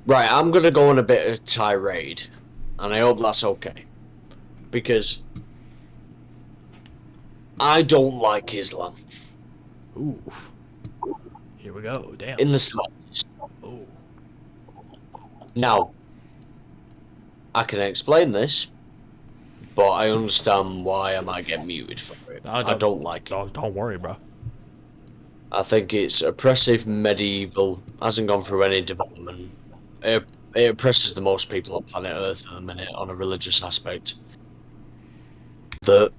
Right, I'm gonna go on a bit of tirade, and I hope that's okay, because I don't like Islam Ooh, here we go. Damn. in the slightest. Oh, Now, I can explain this, but I understand why I might get muted for it. no, I don't like it. don't worry, bro. I think it's oppressive, medieval, hasn't gone through any development. It oppresses the most people on planet Earth at the minute on a religious aspect. The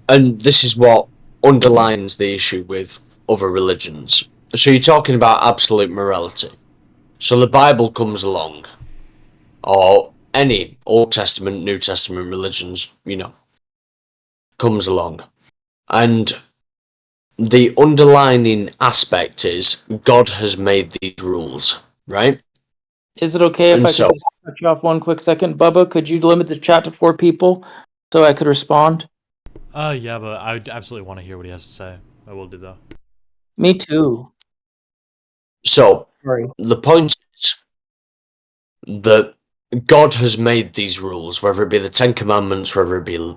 and this is what underlines the issue with other religions. So you're talking about absolute morality. So the Bible comes along, or any Old Testament, New Testament religions, comes along, and the underlining aspect is God has made these rules, right? Is it okay if And I could so, just cut you off one quick second? Bubba, could you limit the chat to 4 people so I could respond? Yeah, but I absolutely want to hear what he has to say. I will do though. Me too. so Sorry. the point is that God has made these rules, whether it be the Ten Commandments, whether it be,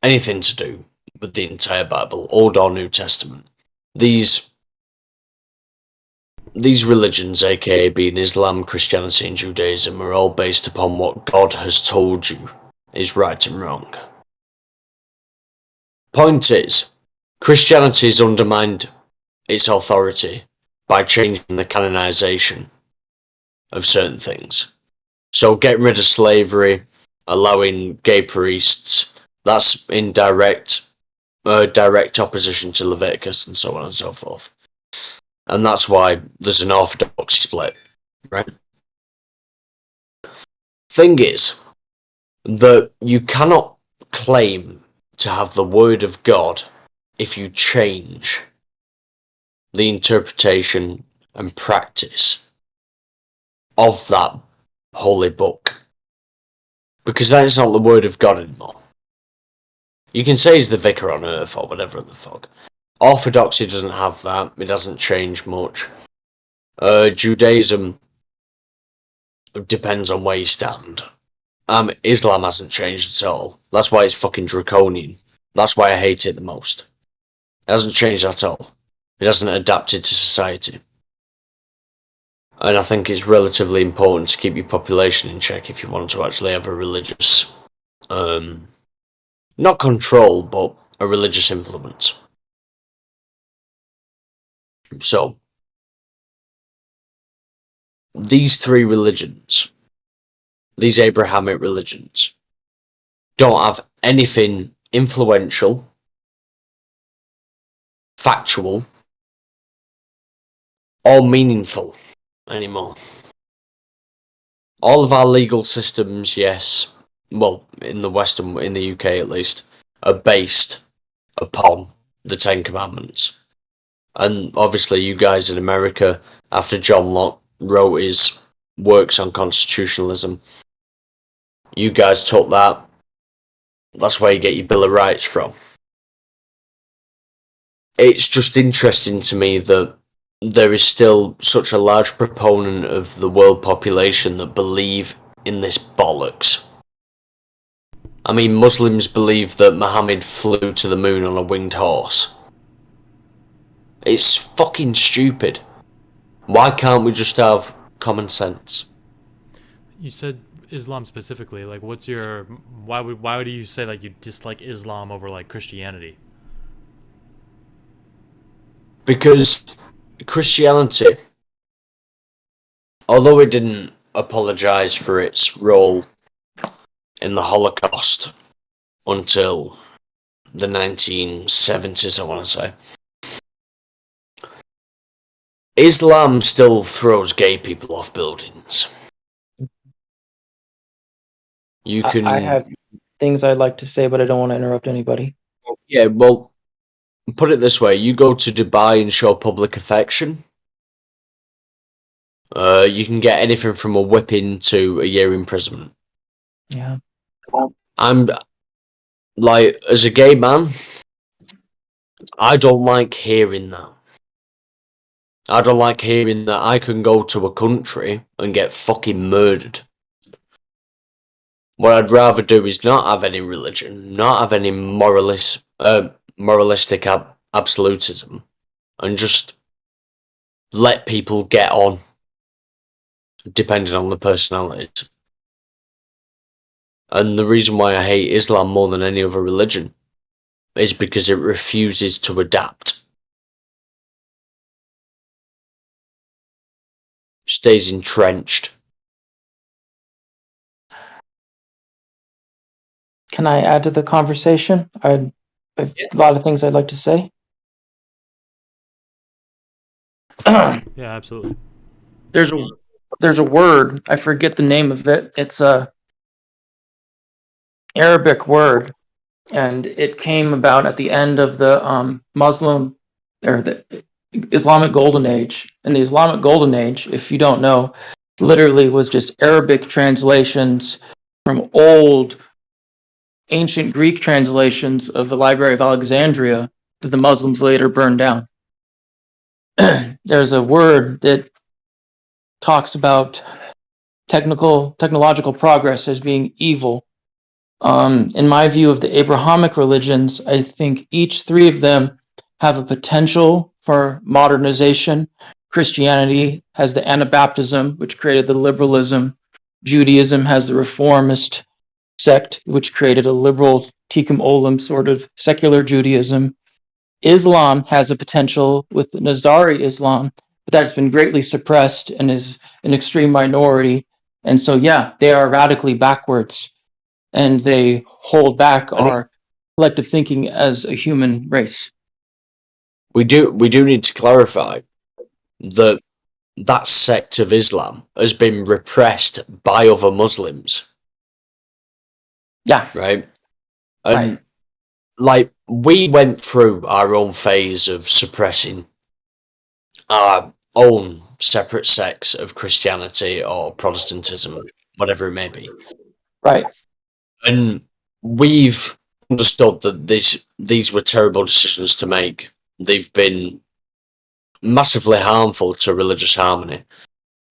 anything to do with the entire Bible, Old or New Testament. These religions, aka being Islam, Christianity, and Judaism, are all based upon what God has told you is right and wrong. Point is, Christianity has undermined its authority by changing the canonization of certain things. So getting rid of slavery, allowing gay priests, that's in direct opposition to Leviticus and so on and so forth. And that's why there's an orthodoxy split, right? Thing is that you cannot claim to have the word of God if you change the interpretation and practice of that holy book, because that is not the word of God anymore. You can say he's the vicar on earth or whatever the fuck. Orthodoxy doesn't have that. It doesn't change much. Judaism depends on where you stand. Islam hasn't changed at all. That's why it's fucking draconian. That's why I hate it the most. It hasn't changed at all. It hasn't adapted to society. And I think it's relatively important to keep your population in check if you want to actually have a religious, not control, but a religious influence. So, these three religions, these Abrahamic religions, don't have anything influential, factual, or meaningful anymore. All of our legal systems, yes, well, in the UK at least, are based upon the Ten Commandments. And obviously, you guys in America, after John Locke wrote his works on constitutionalism, you guys took that. That's where you get your Bill of Rights from. It's just interesting to me that there is still such a large proponent of the world population that believe in this bollocks. I mean, Muslims believe that Muhammad flew to the moon on a winged horse. It's fucking stupid. Why can't we just have common sense? You said Islam specifically. Like, what's your why would you say like you dislike Islam over like Christianity? Because Christianity, although it didn't apologise for its role in the Holocaust until the 1970s, I want to say, Islam still throws gay people off buildings. You can... I have things I'd like to say, but I don't want to interrupt anybody. Yeah, well, put it this way, you go to Dubai and show public affection, you can get anything from a whipping to a year imprisonment. Yeah. I'm, like, as a gay man, I don't like hearing that. I don't like hearing that I can go to a country and get fucking murdered. What I'd rather do is not have any religion, not have any moralistic absolutism, and just let people get on, depending on the personalities. And the reason why I hate Islam more than any other religion is because it refuses to adapt. Stays entrenched. Can I add to the conversation? I've a lot of things I'd like to say. Yeah, absolutely. There's a word, I forget the name of it. It's a Arabic word, and it came about at the end of the Muslim or the Islamic Golden Age. And the Islamic Golden Age, if you don't know, literally was just Arabic translations from old ancient Greek translations of the Library of Alexandria that the Muslims later burned down. There's a word that talks about technological progress as being evil. In my view of the Abrahamic religions, I think each three of them have a potential for modernization. Christianity has the Anabaptism, which created the liberalism. Judaism has the reformist sect, which created a liberal Tikkun Olam sort of secular Judaism. Islam has a potential with the Nizari Islam, but that's been greatly suppressed and is an extreme minority. And so, yeah, they are radically backwards, and they hold back our collective thinking as a human race. We do need to clarify that that sect of Islam has been repressed by other Muslims. Yeah. Right? And like, we went through our own phase of suppressing our own separate sects of Christianity or Protestantism, whatever it may be. Right. And we've understood that these were terrible decisions to make. They've been massively harmful to religious harmony.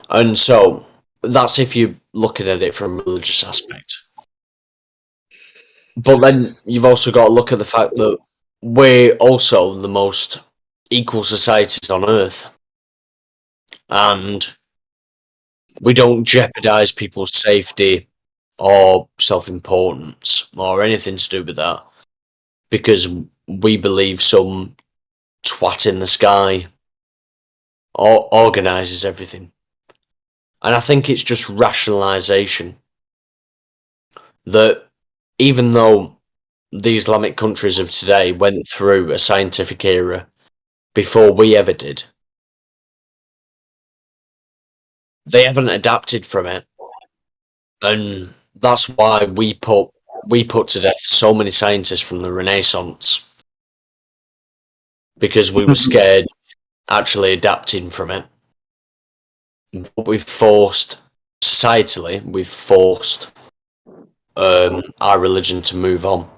And so that's if you're looking at it from a religious aspect. But then you've also got to look at the fact that we're also the most equal societies on earth. And we don't jeopardize people's safety or self-importance or anything to do with that because we believe some twat in the sky organizes everything. And I think it's just rationalization that even though the Islamic countries of today went through a scientific era before we ever did, they haven't adapted from it. And that's why we put to death so many scientists from the Renaissance, because we were scared actually adapting from it. But societally, we've forced our religion to move on.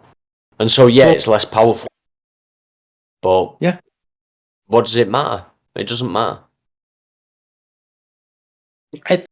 And so, yeah, it's less powerful. But yeah, what does it matter? It doesn't matter.